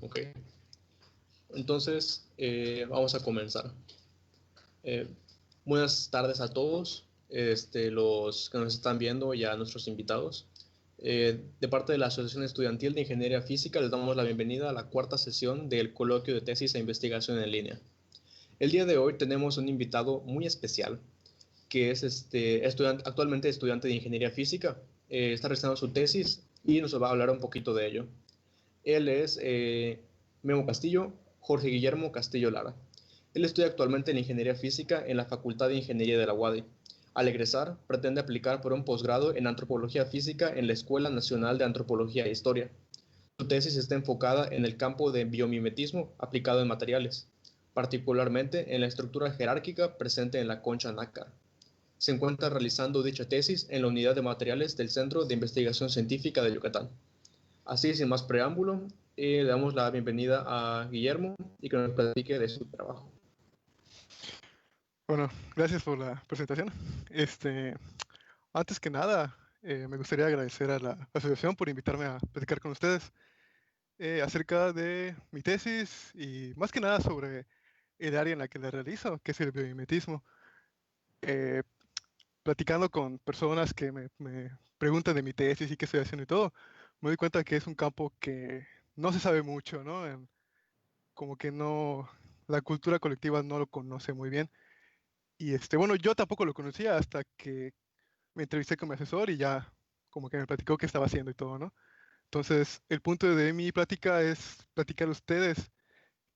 Ok. Entonces, vamos a comenzar. Eh, Buenas tardes a todos, los que nos están viendo y a nuestros invitados. De parte de la Asociación Estudiantil de Ingeniería Física, les damos la bienvenida a la cuarta sesión del coloquio de tesis e investigación en línea. El día de hoy tenemos un invitado muy especial, que es actualmente estudiante de Ingeniería Física. Está realizando su tesis y nos va a hablar un poquito de ello. Él es Memo Castillo, Jorge Guillermo Castillo Lara. Él estudia actualmente en Ingeniería Física en la Facultad de Ingeniería de la UADY. Al egresar, pretende aplicar por un posgrado en Antropología Física en la Escuela Nacional de Antropología e Historia. Su tesis está enfocada en el campo de biomimetismo aplicado en materiales, particularmente en la estructura jerárquica presente en la concha nácar. Se encuentra realizando dicha tesis en la Unidad de Materiales del Centro de Investigación Científica de Yucatán. Así, sin más preámbulo, le damos la bienvenida a Guillermo y que nos platique de su trabajo. Bueno, gracias por la presentación. Antes que nada, me gustaría agradecer a la asociación por invitarme a platicar con ustedes acerca de mi tesis y más que nada sobre el área en la que la realizo, que es el biomimetismo. Eh, Platicando con personas que me preguntan de mi tesis y qué estoy haciendo y todo, me doy cuenta que es un campo que no se sabe mucho, ¿no? Como que no, la cultura colectiva no lo conoce muy bien. Y bueno, yo tampoco lo conocía hasta que me entrevisté con mi asesor y ya como que me platicó qué estaba haciendo y todo, ¿no? Entonces, el punto de mi plática es platicar a ustedes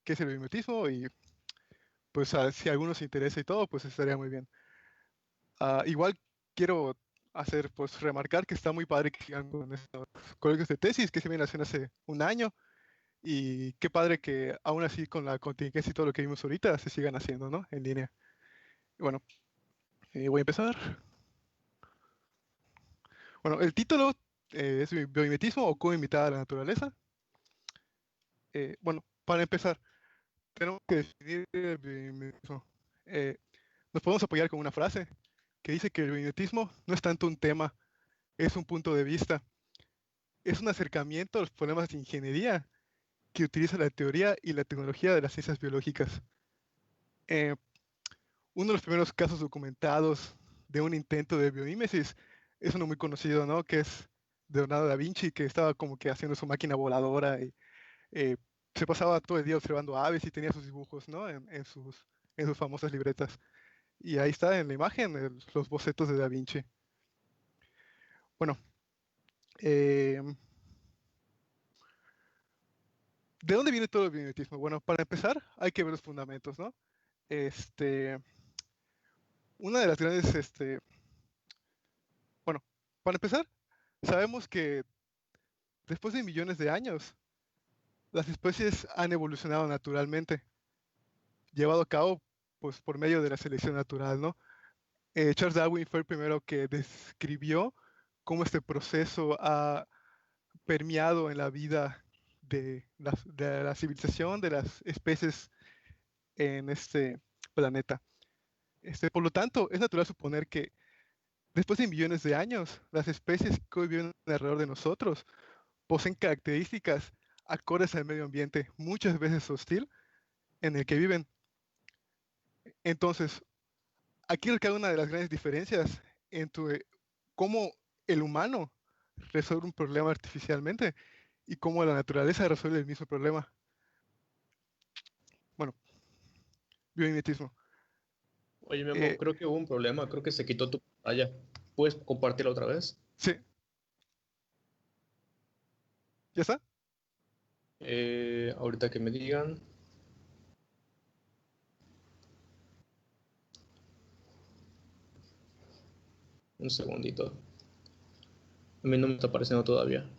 qué es el biomimetismo y pues si a alguno se interesa y todo, pues estaría muy bien. Igual quiero hacer, pues remarcar que está muy padre que sigan con estos colegios de tesis que se vienen haciendo hace un año y qué padre que aún así con la contingencia y todo lo que vimos ahorita se sigan haciendo, ¿no? En línea. Y bueno, voy a empezar. Bueno, el título es biomimetismo o cómo imitar a la naturaleza. Bueno, para empezar, tenemos que definir el biomimetismo. Eh, Nos podemos apoyar con una frase que dice que el biomimetismo no es tanto un tema, es un punto de vista, es un acercamiento a los problemas de ingeniería que utiliza la teoría y la tecnología de las ciencias biológicas. Eh, Uno de los primeros casos documentados de un intento de biomímesis es uno muy conocido, ¿no? Que es de Leonardo da Vinci, que estaba como que haciendo su máquina voladora y eh, se pasaba todo el día observando aves y tenía sus dibujos, ¿no? En sus famosas libretas. Y ahí está en la imagen los bocetos de Da Vinci. Bueno, eh, ¿de dónde viene todo el biomimetismo? Bueno, para empezar, hay que ver los fundamentos, ¿no? Este, una de las grandes, bueno, para empezar, sabemos que después de millones de años, las especies han evolucionado naturalmente, llevado a cabo pues por medio de la selección natural, ¿no? Charles Darwin fue el primero que describió cómo este proceso ha permeado en la vida de la civilización, de las especies en este planeta. Por lo tanto, es natural suponer que después de millones de años, las especies que hoy viven alrededor de nosotros poseen características acordes al medio ambiente, muchas veces hostil, en el que viven. Entonces, aquí recae una de las grandes diferencias entre cómo el humano resuelve un problema artificialmente y cómo la naturaleza resuelve el mismo problema. Bueno, biomimetismo. Oye, Memo, Eh, creo que hubo un problema, creo que se quitó tu pantalla. ¿Puedes compartirla otra vez? sí, ¿ya está? Ahorita que me digan, un segundito. A mí no me está apareciendo todavía.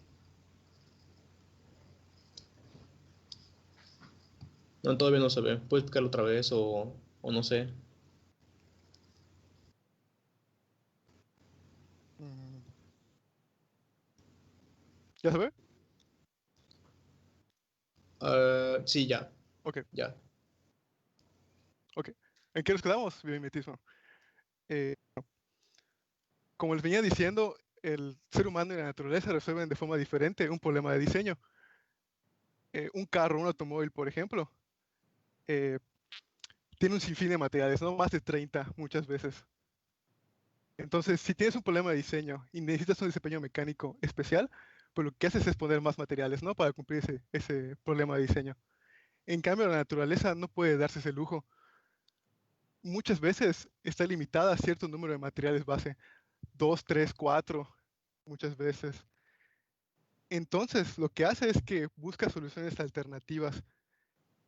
No, todavía no se ve. ¿Puedes explicarlo otra vez o no sé? Mm, ¿Ya se ve? Sí, ya, Ok, ya. ok. ¿En qué nos quedamos? Biomimetismo. Eh, Como les venía diciendo, el ser humano y la naturaleza resuelven de forma diferente un problema de diseño. Un carro, un automóvil, por ejemplo, eh, tiene un sinfín de materiales, ¿no? Más de 30 muchas veces. Entonces, si tienes un problema de diseño y necesitas un desempeño mecánico especial, pues lo que haces es poner más materiales, ¿no? Para cumplir ese problema de diseño. En cambio, la naturaleza no puede darse ese lujo. Muchas veces está limitada a cierto número de materiales base, 2, 3, 4, muchas veces. Entonces, lo que hace es que busca soluciones alternativas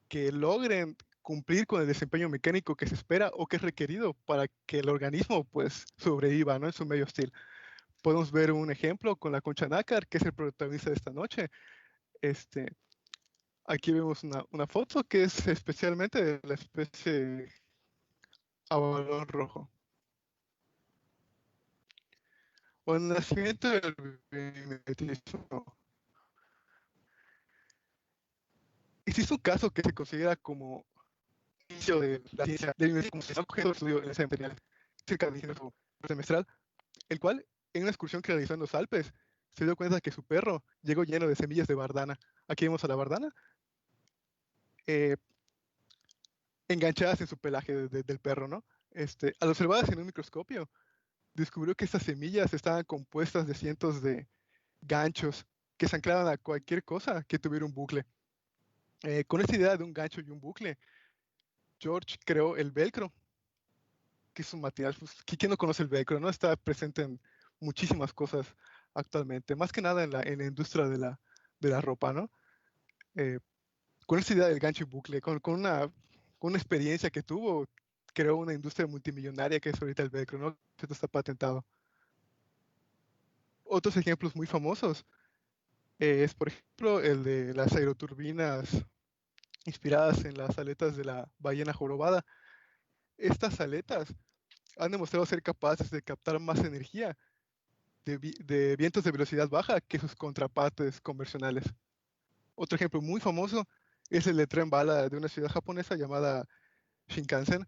que logren cumplir con el desempeño mecánico que se espera o que es requerido para que el organismo pues sobreviva, ¿no? En su medio hostil. Podemos ver un ejemplo con la concha nácar, que es el protagonista de esta noche. Este, Aquí vemos una foto que es especialmente de la especie abalón rojo. O el nacimiento del mimetismo. Existe un caso que se considera como inicio de la ciencia del mimetismo, como se llama objeto de estudio en ese material, cerca de su semestral, el cual, en una excursión que realizó en los Alpes, se dio cuenta que su perro llegó lleno de semillas de bardana. Aquí vemos a la bardana eh, enganchadas en su pelaje del perro, ¿no? Al observarlas en un microscopio, descubrió que estas semillas estaban compuestas de cientos de ganchos que se anclaban a cualquier cosa que tuviera un bucle. Con esta idea de un gancho y un bucle, George creó el velcro, que es un material, pues, ¿quién no conoce el velcro? ¿No? Está presente en muchísimas cosas actualmente, más que nada en la industria de la ropa, ¿no? Eh, con esta idea del gancho y bucle, con una experiencia que tuvo, creó una industria multimillonaria que es ahorita el velcro, ¿no? Esto está patentado. Otros ejemplos muy famosos es, por ejemplo, el de las aeroturbinas inspiradas en las aletas de la ballena jorobada. Estas aletas han demostrado ser capaces de captar más energía de vientos de velocidad baja que sus contrapartes convencionales. Otro ejemplo muy famoso es el de tren bala de una ciudad japonesa llamada Shinkansen,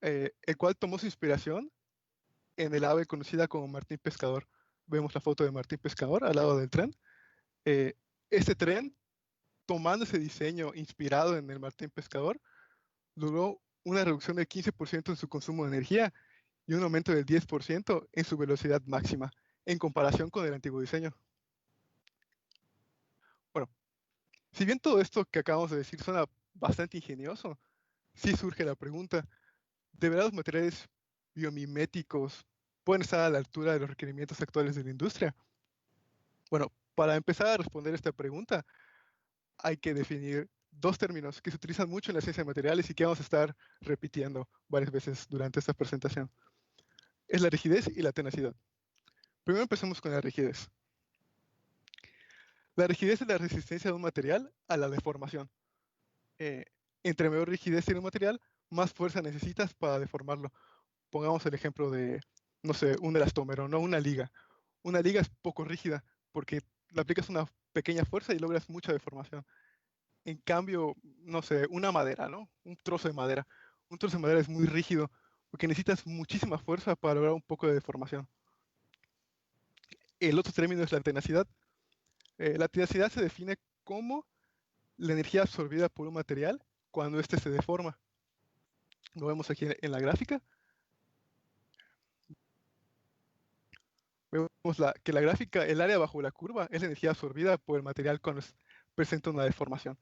el cual tomó su inspiración en el ave conocida como Martín Pescador. Vemos la foto de Martín Pescador al lado del tren. Eh, este tren, tomando ese diseño inspirado en el Martín Pescador, logró una reducción del 15% en su consumo de energía y un aumento del 10% en su velocidad máxima en comparación con el antiguo diseño. Bueno, si bien todo esto que acabamos de decir suena bastante ingenioso, sí surge la pregunta, ¿de verdad los materiales biomiméticos pueden estar a la altura de los requerimientos actuales de la industria? Bueno, para empezar a responder esta pregunta, hay que definir dos términos que se utilizan mucho en la ciencia de materiales y que vamos a estar repitiendo varias veces durante esta presentación. Es la rigidez y la tenacidad. Primero empecemos con la rigidez. La rigidez es la resistencia de un material a la deformación. Eh, Entre mayor rigidez tiene un material, más fuerza necesitas para deformarlo. Pongamos el ejemplo de, no sé, un elastómero, no una liga. Una liga es poco rígida porque le aplicas una pequeña fuerza y logras mucha deformación. En cambio, no sé, una madera, ¿no? Un trozo de madera. Un trozo de madera es muy rígido porque necesitas muchísima fuerza para lograr un poco de deformación. El otro término es la tenacidad. La tenacidad se define como la energía absorbida por un material cuando éste se deforma. Lo vemos aquí en la gráfica. Vemos que la gráfica, el área bajo la curva, es la energía absorbida por el material cuando presenta una deformación.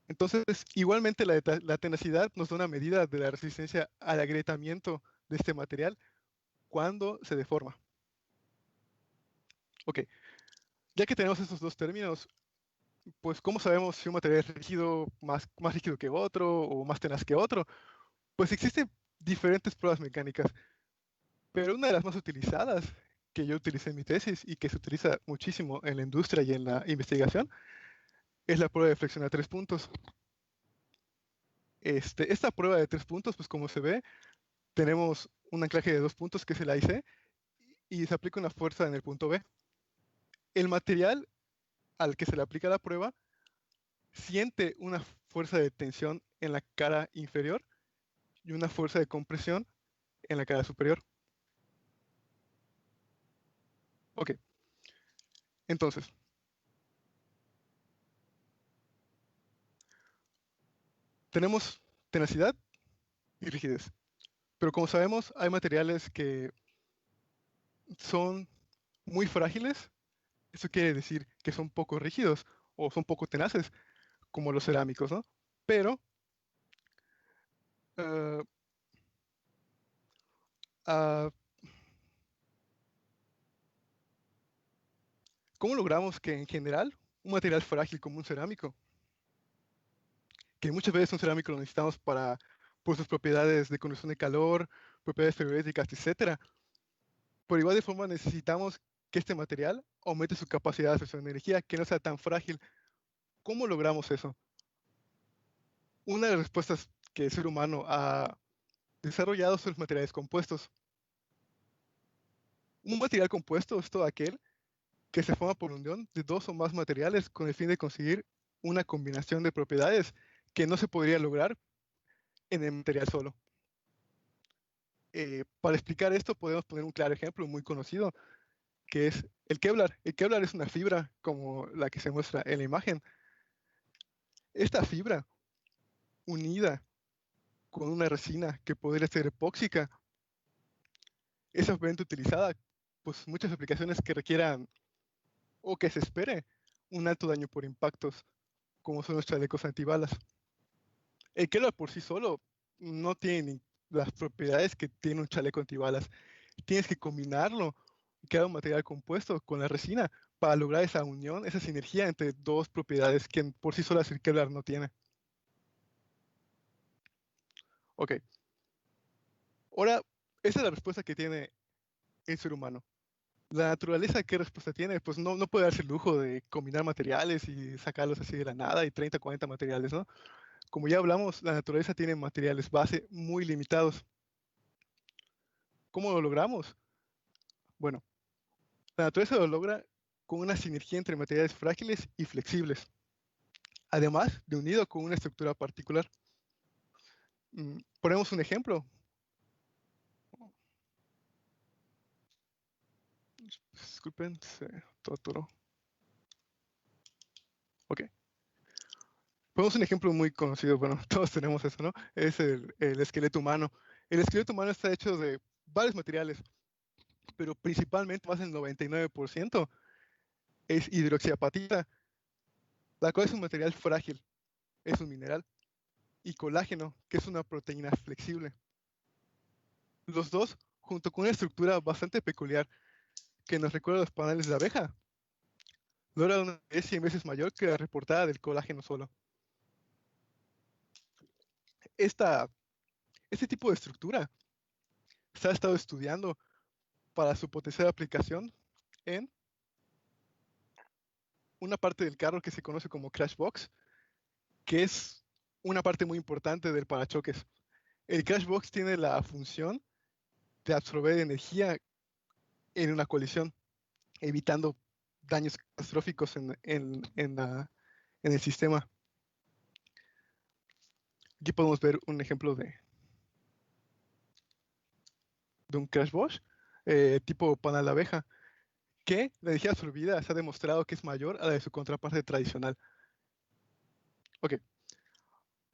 Entonces, igualmente la tenacidad nos da una medida de la resistencia al agrietamiento de este material cuando se deforma. Ok, ya que tenemos estos dos términos, pues ¿cómo sabemos si un material es rígido, más rígido que otro o más tenaz que otro? Pues existen diferentes pruebas mecánicas, pero una de las más utilizadas que yo utilicé en mi tesis y que se utiliza muchísimo en la industria y en la investigación es la prueba de flexión a 3 puntos. Esta prueba de 3 puntos, pues como se ve, tenemos un anclaje de 2 puntos que es el A y C y se aplica una fuerza en el punto B. El material al que se le aplica la prueba siente una fuerza de tensión en la cara inferior y una fuerza de compresión en la cara superior. Ok, entonces, Tenemos tenacidad y rigidez. Pero como sabemos, hay materiales que son muy frágiles. Eso quiere decir que son poco rígidos o son poco tenaces, como los cerámicos, ¿no? Pero, eh, ah, ¿cómo logramos que en general un material frágil como un cerámico, que muchas veces un cerámico lo necesitamos para por sus propiedades de conducción de calor, propiedades ferroeléctricas, etcétera, por igual de forma necesitamos que este material aumente su capacidad de absorción de energía, que no sea tan frágil? ¿Cómo logramos eso? Una de las respuestas que el ser humano ha desarrollado son los materiales compuestos. Un material compuesto es todo aquel que se forma por unión de dos o más materiales con el fin de conseguir una combinación de propiedades que no se podría lograr en el material solo. Para explicar esto podemos poner un claro ejemplo muy conocido, que es el Kevlar. El Kevlar es una fibra como la que se muestra en la imagen. Esta fibra unida con una resina que podría ser epóxica es ampliamente utilizada, pues muchas aplicaciones que requieran o que se espere un alto daño por impactos, como son los chalecos antibalas. El Kevlar por sí solo no tiene las propiedades que tiene un chaleco antibalas. Tienes que combinarlo, crear un material compuesto con la resina para lograr esa unión, esa sinergia entre dos propiedades que por sí solas el Kevlar no tiene. Ok, ahora esa es la respuesta que tiene el ser humano. La naturaleza, ¿qué respuesta tiene? Pues no puede darse el lujo de combinar materiales y sacarlos así de la nada y 30, 40 materiales, ¿no? Como ya hablamos, la naturaleza tiene materiales base muy limitados. ¿Cómo lo logramos? Bueno, la naturaleza lo logra con una sinergia entre materiales frágiles y flexibles, además de unido con una estructura particular. Ponemos un ejemplo. Disculpen, se atoró. Ok. Ponemos un ejemplo muy conocido, bueno, todos tenemos eso, ¿no? Es el esqueleto humano. El esqueleto humano está hecho de varios materiales, pero principalmente más del 99% es hidroxiapatita, la cual es un material frágil, es un mineral, y colágeno, que es una proteína flexible. Los dos, junto con una estructura bastante peculiar que nos recuerda a los paneles de abeja, logran una vez 100 veces mayor que la reportada del colágeno solo. Este tipo de estructura se ha estado estudiando para su potencial aplicación en una parte del carro que se conoce como crash box, que es una parte muy importante del parachoques. El crash box tiene la función de absorber energía en una colisión, evitando daños catastróficos en el sistema. Aquí podemos ver un ejemplo de un crash box tipo panal de abeja, que la energía absorbida se ha demostrado que es mayor a la de su contraparte tradicional. Ok,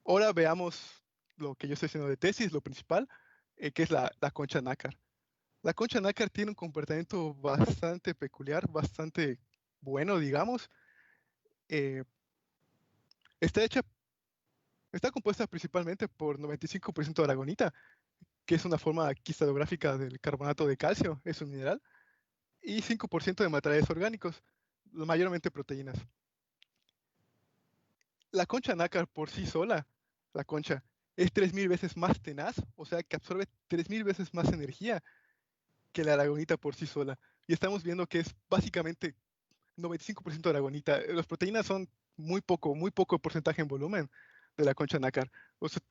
ahora veamos lo que yo estoy haciendo de tesis, lo principal, que es la concha nácar. La concha nácar tiene un comportamiento bastante peculiar, bastante bueno, digamos. Eh, está hecha, está compuesta principalmente por 95% de aragonita, que es una forma cristalográfica del carbonato de calcio, es un mineral, y 5% de materiales orgánicos, mayormente proteínas. La concha nácar por sí sola, la concha, es 3000 veces más tenaz, o sea que absorbe 3000 veces más energía que la aragonita por sí sola. Y estamos viendo que es básicamente 95% de aragonita. Las proteínas son muy poco porcentaje en volumen de la concha nácar. O sea,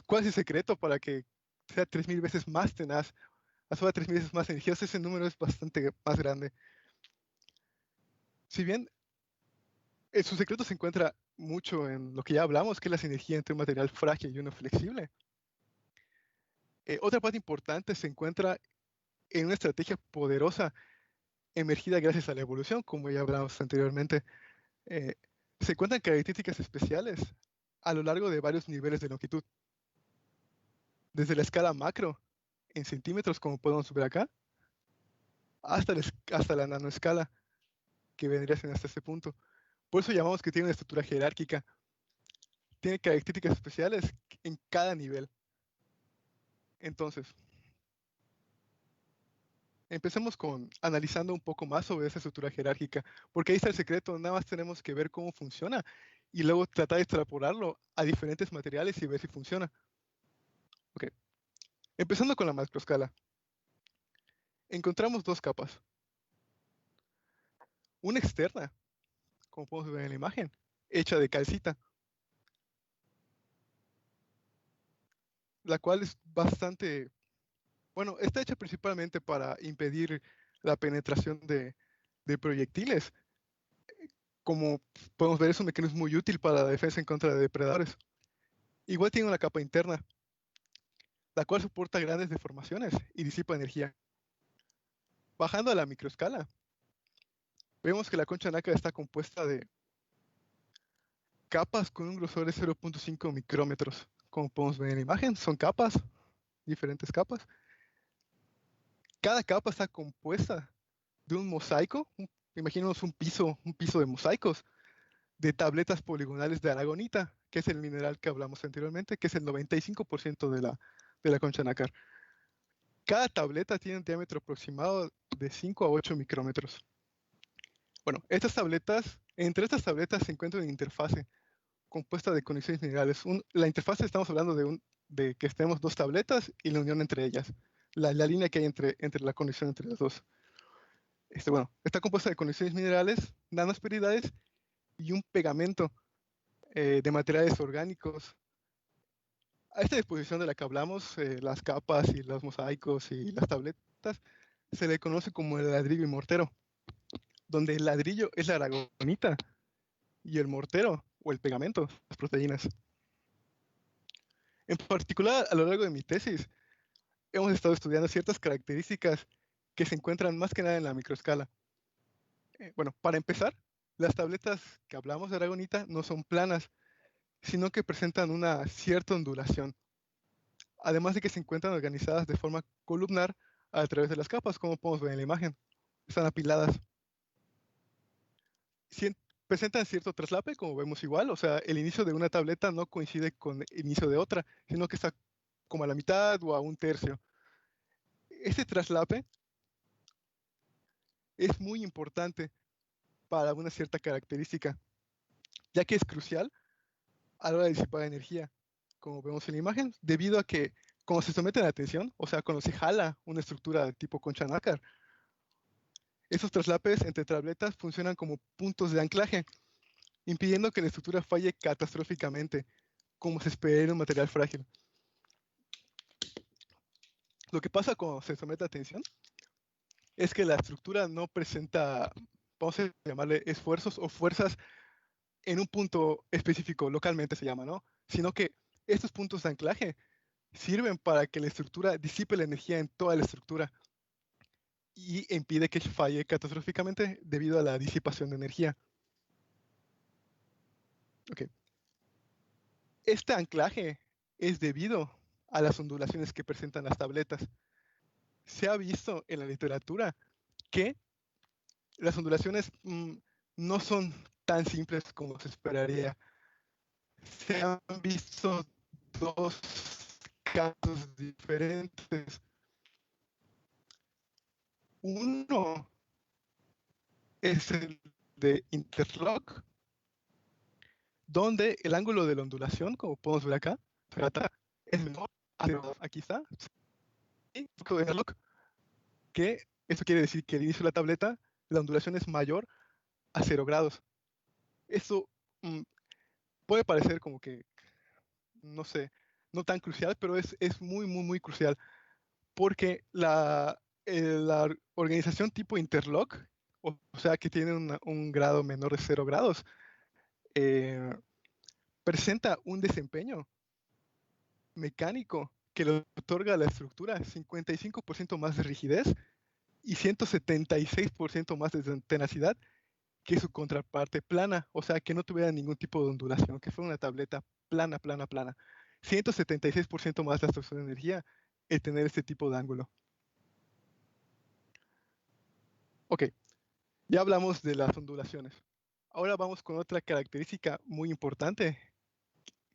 ¿cuál es el secreto para que sea 3000 veces más tenaz? Absorba 3000 veces más energía. Ese número es bastante más grande. Si bien su secreto se encuentra mucho en lo que ya hablamos, que es la sinergia entre un material frágil y uno flexible. Otra parte importante se encuentra en una estrategia poderosa emergida gracias a la evolución, como ya hablamos anteriormente. Se encuentran características especiales a lo largo de varios niveles de longitud. Desde la escala macro, en centímetros, como podemos ver acá, hasta la nanoescala, que vendría siendo hasta este punto. Por eso llamamos que tiene una estructura jerárquica. Tiene características especiales en cada nivel. Entonces, empecemos con analizando un poco más sobre esa estructura jerárquica, porque ahí está el secreto. Nada más tenemos que ver cómo funciona y luego tratar de extrapolarlo a diferentes materiales y ver si funciona. Ok. Empezando con la macroescala. Encontramos dos capas. Una externa, como podemos ver en la imagen, hecha de calcita, la cual es bastante, bueno, está hecha principalmente para impedir la penetración de proyectiles. Como podemos ver, es un mecanismo muy útil para la defensa en contra de depredadores. Igual tiene una capa interna, la cual soporta grandes deformaciones y disipa energía. Bajando a la microescala, vemos que la concha nácar está compuesta de capas con un grosor de 0.5 micrómetros. Como podemos ver en la imagen, son capas, diferentes capas. Cada capa está compuesta de un mosaico, imaginemos un piso de mosaicos, de tabletas poligonales de aragonita, que es el mineral que hablamos anteriormente, que es el 95% de la concha nácar. Cada tableta tiene un diámetro aproximado de 5 a 8 micrómetros. Bueno, entre estas tabletas se encuentra una interfase compuesta de conexiones minerales. La interfase estamos hablando de que tenemos dos tabletas y la unión entre ellas. La línea que hay entre la conexión entre las dos. Bueno, está compuesta de conexiones minerales, nanosperidades y un pegamento de materiales orgánicos. A esta disposición de la que hablamos, las capas y los mosaicos y las tabletas, se le conoce como el ladrillo y mortero, donde el ladrillo es la aragonita y el mortero o el pegamento, las proteínas. En particular, a lo largo de mi tesis, hemos estado estudiando ciertas características que se encuentran más que nada en la microescala. Bueno, para empezar, las tabletas que hablamos de aragonita no son planas, sino que presentan una cierta ondulación, además de que se encuentran organizadas de forma columnar a través de las capas, como podemos ver en la imagen. Están apiladas. Presentan cierto traslape, como vemos igual, o sea, el inicio de una tableta no coincide con el inicio de otra, sino que está como a la mitad o a un tercio. Este traslape es muy importante para una cierta característica, ya que es crucial a la hora de disipar energía, como vemos en la imagen, debido a que cuando se somete a la tensión, o sea, cuando se jala una estructura de tipo concha nácar, esos traslapes entre tabletas funcionan como puntos de anclaje, impidiendo que la estructura falle catastróficamente, como se espera en un material frágil. Lo que pasa cuando se somete a tensión es que la estructura no presenta, vamos a llamarle esfuerzos o fuerzas en un punto específico, localmente se llama, ¿no? Sino que estos puntos de anclaje sirven para que la estructura disipe la energía en toda la estructura y impide que falle catastróficamente debido a la disipación de energía. Okay. Este anclaje es debido a las ondulaciones que presentan las tabletas. Se ha visto en la literatura que las ondulaciones no son tan simples como se esperaría. Se han visto dos casos diferentes. Uno es el de interlock, donde el ángulo de la ondulación, como podemos ver acá, es menor. Aquí está. Y interlock, que eso quiere decir que al inicio de la tableta la ondulación es mayor a 0 grados. Eso puede parecer como que, no sé, no tan crucial, pero es muy, muy, muy crucial. Porque la organización tipo interlock, o sea, que tiene un grado menor de 0 grados, presenta un desempeño mecánico que le otorga a la estructura 55% más de rigidez y 176% más de tenacidad que su contraparte plana, o sea, que no tuviera ningún tipo de ondulación, que fuera una tableta plana, plana, plana. 176% más la absorción de energía el tener este tipo de ángulo. Ok, ya hablamos de las ondulaciones. Ahora vamos con otra característica muy importante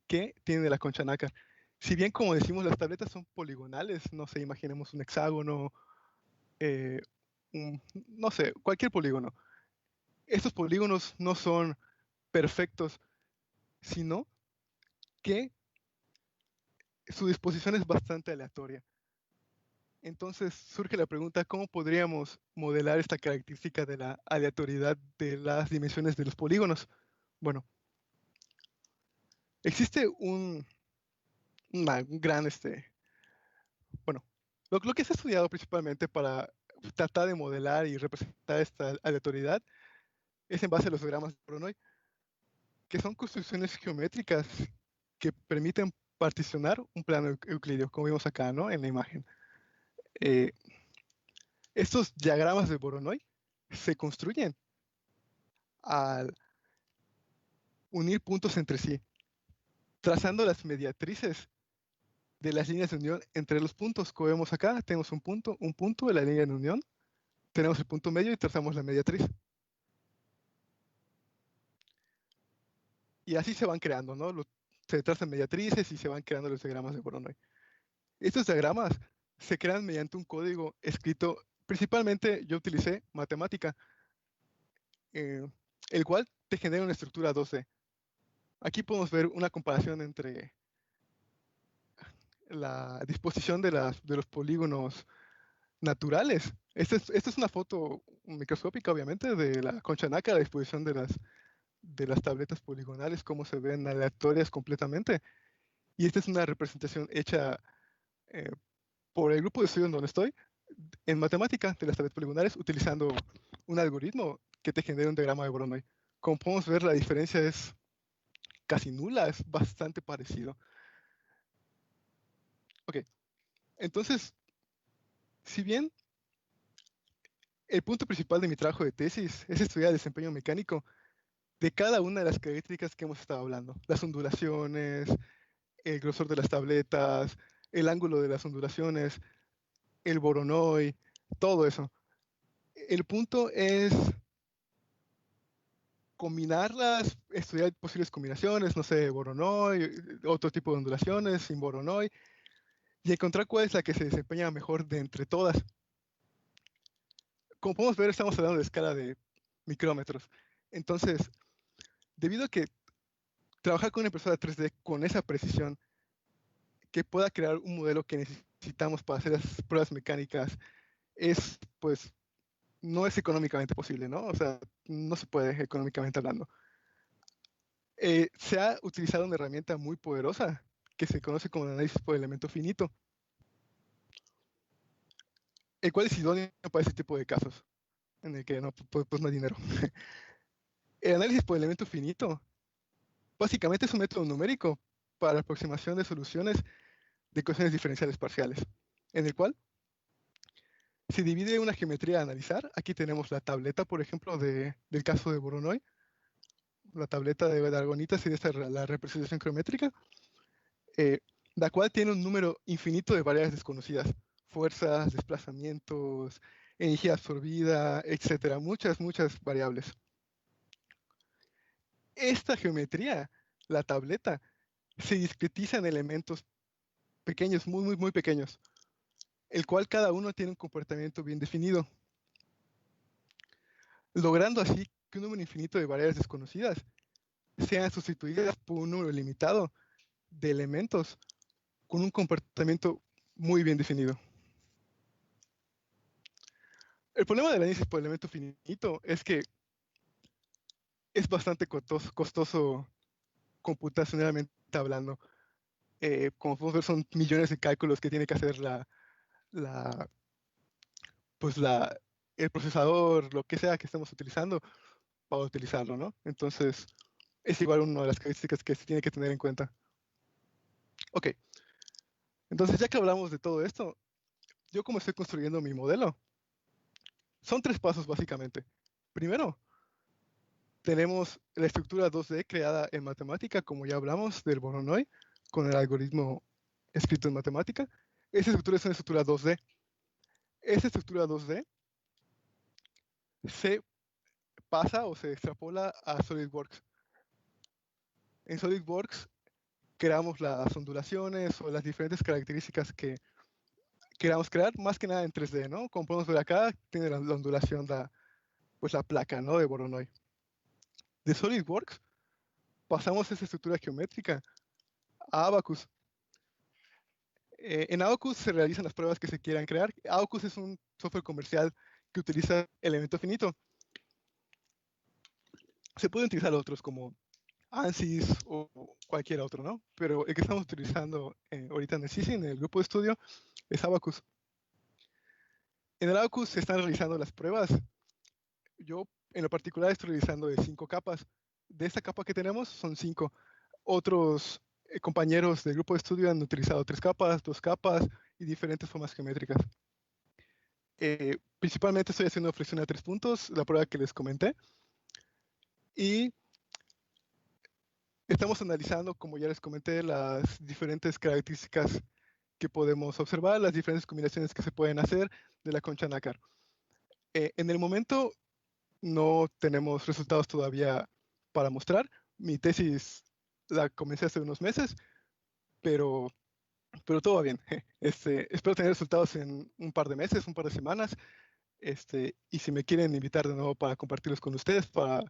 que tiene la concha nácar. Si bien, como decimos, las tabletas son poligonales, no sé, imaginemos un hexágono, eh, no sé, cualquier polígono. Estos polígonos no son perfectos, sino que su disposición es bastante aleatoria. Entonces surge la pregunta, ¿cómo podríamos modelar esta característica de la aleatoriedad de las dimensiones de los polígonos? Bueno, existe un gran, bueno, lo que se ha estudiado principalmente para tratar de modelar y representar esta aleatoriedad es en base a los diagramas de Voronoi, que son construcciones geométricas que permiten particionar un plano euclídeo, como vemos acá, ¿no? En la imagen. Eh, Estos diagramas de Voronoi se construyen al unir puntos entre sí, trazando las mediatrices de las líneas de unión entre los puntos. Como vemos acá, tenemos un punto de la línea de unión, tenemos el punto medio y trazamos la mediatriz. Y así se van creando, ¿no? Se trazan mediatrices y se van creando los diagramas de Voronoi. Estos diagramas se crean mediante un código escrito, principalmente yo utilicé matemática, eh, el cual te genera una estructura 2D. Aquí podemos ver una comparación entre la disposición de los polígonos naturales. Esta es una foto microscópica, obviamente, de la concha nácar, la disposición de las tabletas poligonales, cómo se ven aleatorias completamente. Y esta es una representación hecha eh, por el grupo de estudio en donde estoy, en matemática de las tabletas poligonales, utilizando un algoritmo que te genera un diagrama de Voronoi. Como podemos ver, la diferencia es casi nula, es bastante parecido. Ok, entonces, si bien el punto principal de mi trabajo de tesis es estudiar el desempeño mecánico de cada una de las características que hemos estado hablando, las ondulaciones, el grosor de las tabletas, el ángulo de las ondulaciones, el Voronoi, todo eso. El punto es combinarlas, estudiar posibles combinaciones, no sé, Voronoi, otro tipo de ondulaciones sin Voronoi, y encontrar cuál es la que se desempeña mejor de entre todas. Como podemos ver, estamos hablando de escala de micrómetros. Entonces, debido a que trabajar con una impresora 3D con esa precisión, que pueda crear un modelo que necesitamos para hacer las pruebas mecánicas, pues, no es económicamente posible, ¿no? O sea, no se puede económicamente hablando. Se ha utilizado una herramienta muy poderosa que se conoce como análisis por elemento finito, el cual es idóneo para ese tipo de casos, en el que pues no hay dinero. El análisis por elemento finito básicamente es un método numérico para la aproximación de soluciones de ecuaciones diferenciales parciales, en el cual se divide una geometría a analizar. Aquí tenemos la tableta, por ejemplo, del caso de Voronoi. La tableta de Argonita sería la representación geométrica, eh, la cual tiene un número infinito de variables desconocidas. Fuerzas, desplazamientos, energía absorbida, etcétera. Muchas, muchas variables. Esta geometría, la tableta, se discretiza en elementos pequeños, muy, muy, muy pequeños, el cual cada uno tiene un comportamiento bien definido, logrando así que un número infinito de variables desconocidas sean sustituidas por un número limitado de elementos con un comportamiento muy bien definido. El problema del análisis por elemento finito es que es bastante costoso computacionalmente hablando. Como podemos ver, son millones de cálculos que tiene que hacer la, pues el procesador, lo que sea que estemos utilizando para utilizarlo, ¿no? Entonces, es igual una de las características que se tiene que tener en cuenta. Ok, entonces ya que hablamos de todo esto, yo como estoy construyendo mi modelo, son tres pasos básicamente. Primero, Tenemos la estructura 2D creada en matemática, como ya hablamos, del Voronoi, con el algoritmo escrito en matemática. Esa estructura es una estructura 2D. Esa estructura 2D se pasa o se extrapola a SolidWorks. En SolidWorks creamos las ondulaciones o las diferentes características que queramos crear, más que nada en 3D, ¿no? Como podemos ver acá, tiene la ondulación, pues la placa, ¿no? De Voronoi. De SolidWorks pasamos esa estructura geométrica a Abaqus. En Abaqus se realizan las pruebas que se quieran crear. Abaqus es un software comercial que utiliza elemento finito. Se pueden utilizar otros como ANSYS o cualquier otro, ¿no? Pero el que estamos utilizando ahorita en el CICI, en el grupo de estudio, es Abaqus. En el Abaqus se están realizando las pruebas. Yo, en lo particular, estoy realizando de 5 capas. De esta capa que tenemos, son 5. Otros compañeros del grupo de estudio han utilizado 3 capas, 2 capas y diferentes formas geométricas. Principalmente estoy haciendo flexión a 3 puntos, la prueba que les comenté. Y estamos analizando, como ya les comenté, las diferentes características que podemos observar, las diferentes combinaciones que se pueden hacer de la concha nácar. En el momento no tenemos resultados todavía para mostrar. Mi tesis la comencé hace unos meses, pero todo va bien. Espero tener resultados en un par de meses, un par de semanas. Y si me quieren invitar de nuevo para compartirlos con ustedes, para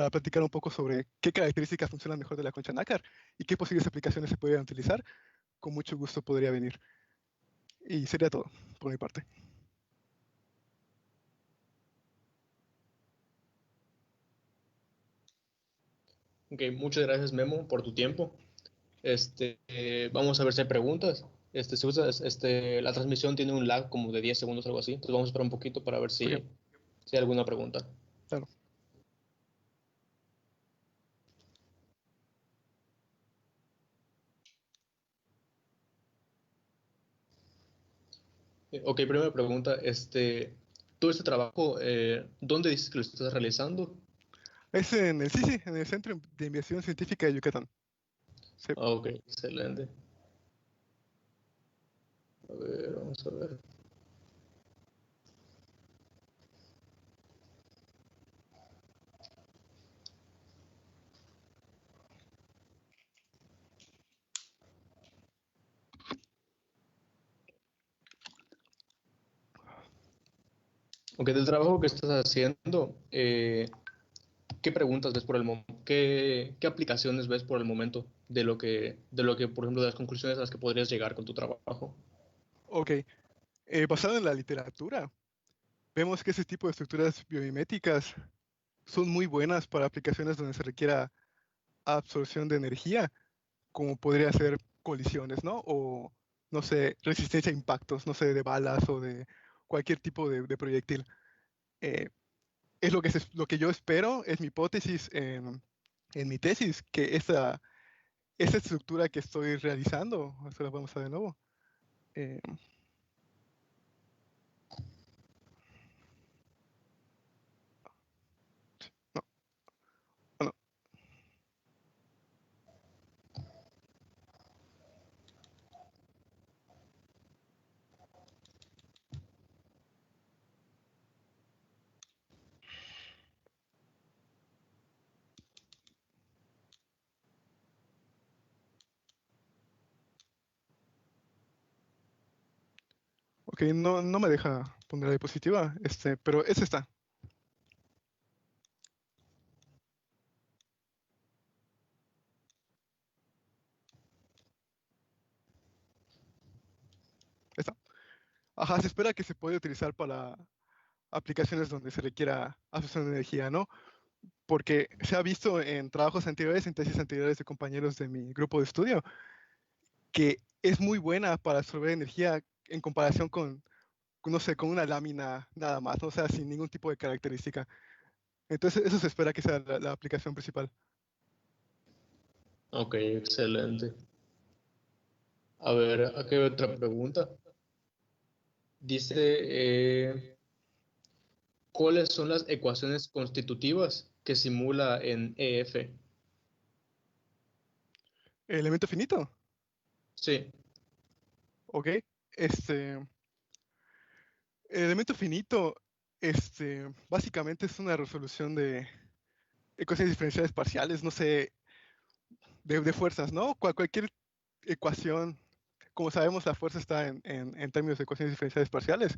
platicar un poco sobre qué características funcionan mejor de la concha nácar y qué posibles aplicaciones se podrían utilizar, con mucho gusto podría venir. Y sería todo por mi parte. Ok, muchas gracias Memo por tu tiempo. Vamos a ver si hay preguntas. La transmisión tiene un lag como de 10 segundos, algo así. Entonces vamos a esperar un poquito para ver Okay, si hay alguna pregunta. claro. Ok, primera pregunta. Todo este trabajo, ¿dónde dices que lo estás realizando? Es en el CICI, en el Centro de Investigación Científica de Yucatán. Sí. Ah, ok, excelente. A ver, vamos a ver. Ok, del trabajo que estás haciendo, ¿qué preguntas ves por el momento? ¿Qué aplicaciones ves por el momento por ejemplo, de las conclusiones a las que podrías llegar con tu trabajo? Ok, basado en la literatura, vemos que ese tipo de estructuras biomiméticas son muy buenas para aplicaciones donde se requiera absorción de energía, como podría ser colisiones, ¿no? O, no sé, resistencia a impactos, no sé, de balas o de cualquier tipo de proyectil. Eh, es lo que yo espero, es mi hipótesis en mi tesis, que esa estructura que estoy realizando, esto la vamos a ver de nuevo. eh, no, no, ok, no me deja poner la diapositiva, pero esa está. Está. Ajá, se espera que se puede utilizar para aplicaciones donde se requiera absorción de energía, ¿no? Porque se ha visto en trabajos anteriores, en tesis anteriores de compañeros de mi grupo de estudio, que es muy buena para absorber energía en comparación no sé, con una lámina nada más, ¿no? O sea, sin ningún tipo de característica. Entonces, eso se espera que sea la aplicación principal. Ok, excelente. A ver, aquí hay otra pregunta. Dice, ¿cuáles son las ecuaciones constitutivas que simula en EF. Elemento finito, Sí, ¿ok? Este, el elemento finito, básicamente es una resolución de ecuaciones diferenciales parciales, no sé, de fuerzas, ¿no? Cualquier ecuación, como sabemos, la fuerza está en términos de ecuaciones diferenciales parciales.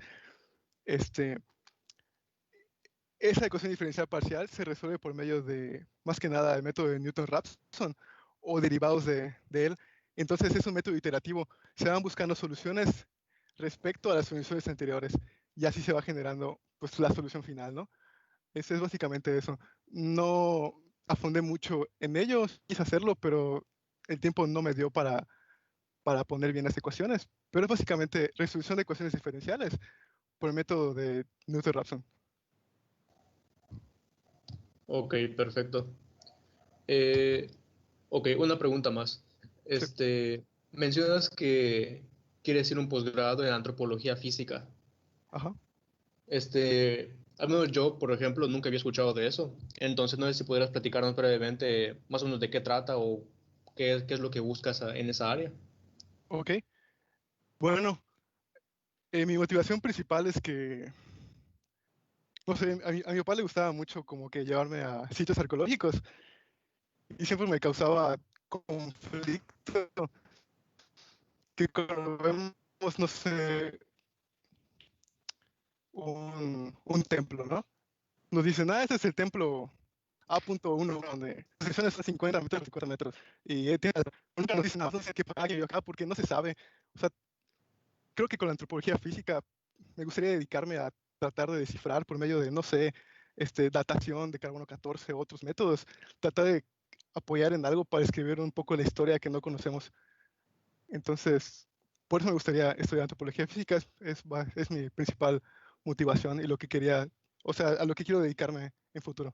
Este, Esa ecuación diferencial parcial se resuelve por medio de, más que nada, el método de Newton-Raphson o derivados de él. Entonces es un método iterativo. Se van buscando soluciones respecto a las soluciones anteriores y así se va generando pues la solución final, ¿no? Eso es básicamente eso. No afondé mucho en ello, quise hacerlo, pero el tiempo no me dio para poner bien las ecuaciones. Pero es básicamente resolución de ecuaciones diferenciales por el método de Newton-Raphson. ok, perfecto. Eh, ok, una pregunta más. Sí. Mencionas que quieres ir a un posgrado en antropología física. Ajá. Al menos yo, por ejemplo, nunca había escuchado de eso. Entonces, no sé si pudieras platicarnos brevemente más o menos de qué trata o qué es lo que buscas en esa área. Ok. Bueno, mi motivación principal es que, no sé, a mi papá le gustaba mucho como que llevarme a sitios arqueológicos y siempre me causaba conflicto que cuando vemos, no sé, un templo, ¿no? Nos dicen, ese es el templo A.1, donde la sección está a 50 metros, 50 metros. Y nunca nos dicen, no sé qué hay acá porque no se sabe. O sea, creo que con la antropología física me gustaría dedicarme a tratar de descifrar por medio de, no sé, datación de carbono 14 otros métodos, tratar de apoyar en algo para escribir un poco la historia que no conocemos. Entonces, por eso me gustaría estudiar antropología física, es mi principal motivación y lo que quería, o sea, a lo que quiero dedicarme en futuro.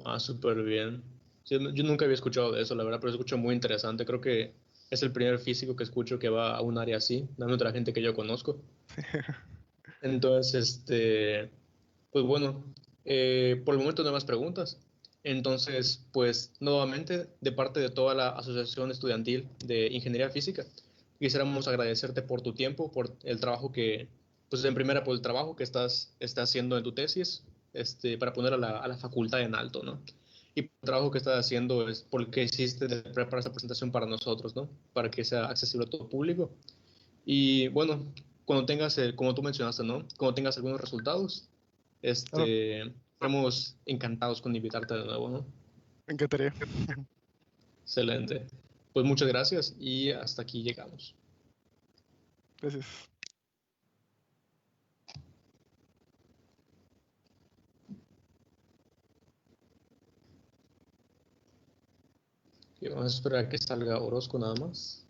Ah, súper bien. Sí, yo nunca había escuchado de eso, la verdad, pero escucho muy interesante. Creo que es el primer físico que escucho que va a un área así, dando otra gente que yo conozco. Entonces, pues bueno, por el momento no hay más preguntas. Entonces, pues nuevamente, de parte de toda la Asociación Estudiantil de Ingeniería Física, quisiéramos agradecerte por tu tiempo, por el trabajo pues en primera, por el trabajo que estás haciendo en tu tesis, para poner a la facultad en alto, ¿no? Y por el trabajo que estás haciendo es por el que hiciste de preparar esta presentación para nosotros, ¿no? Para que sea accesible a todo público. Y bueno, cuando tengas, como tú mencionaste, ¿no? Cuando tengas algunos resultados, Claro, estaremos encantados con invitarte de nuevo, ¿no? me encantaría. Excelente. Pues muchas gracias y hasta aquí llegamos. Gracias. Y vamos a esperar a que salga Orozco nada más.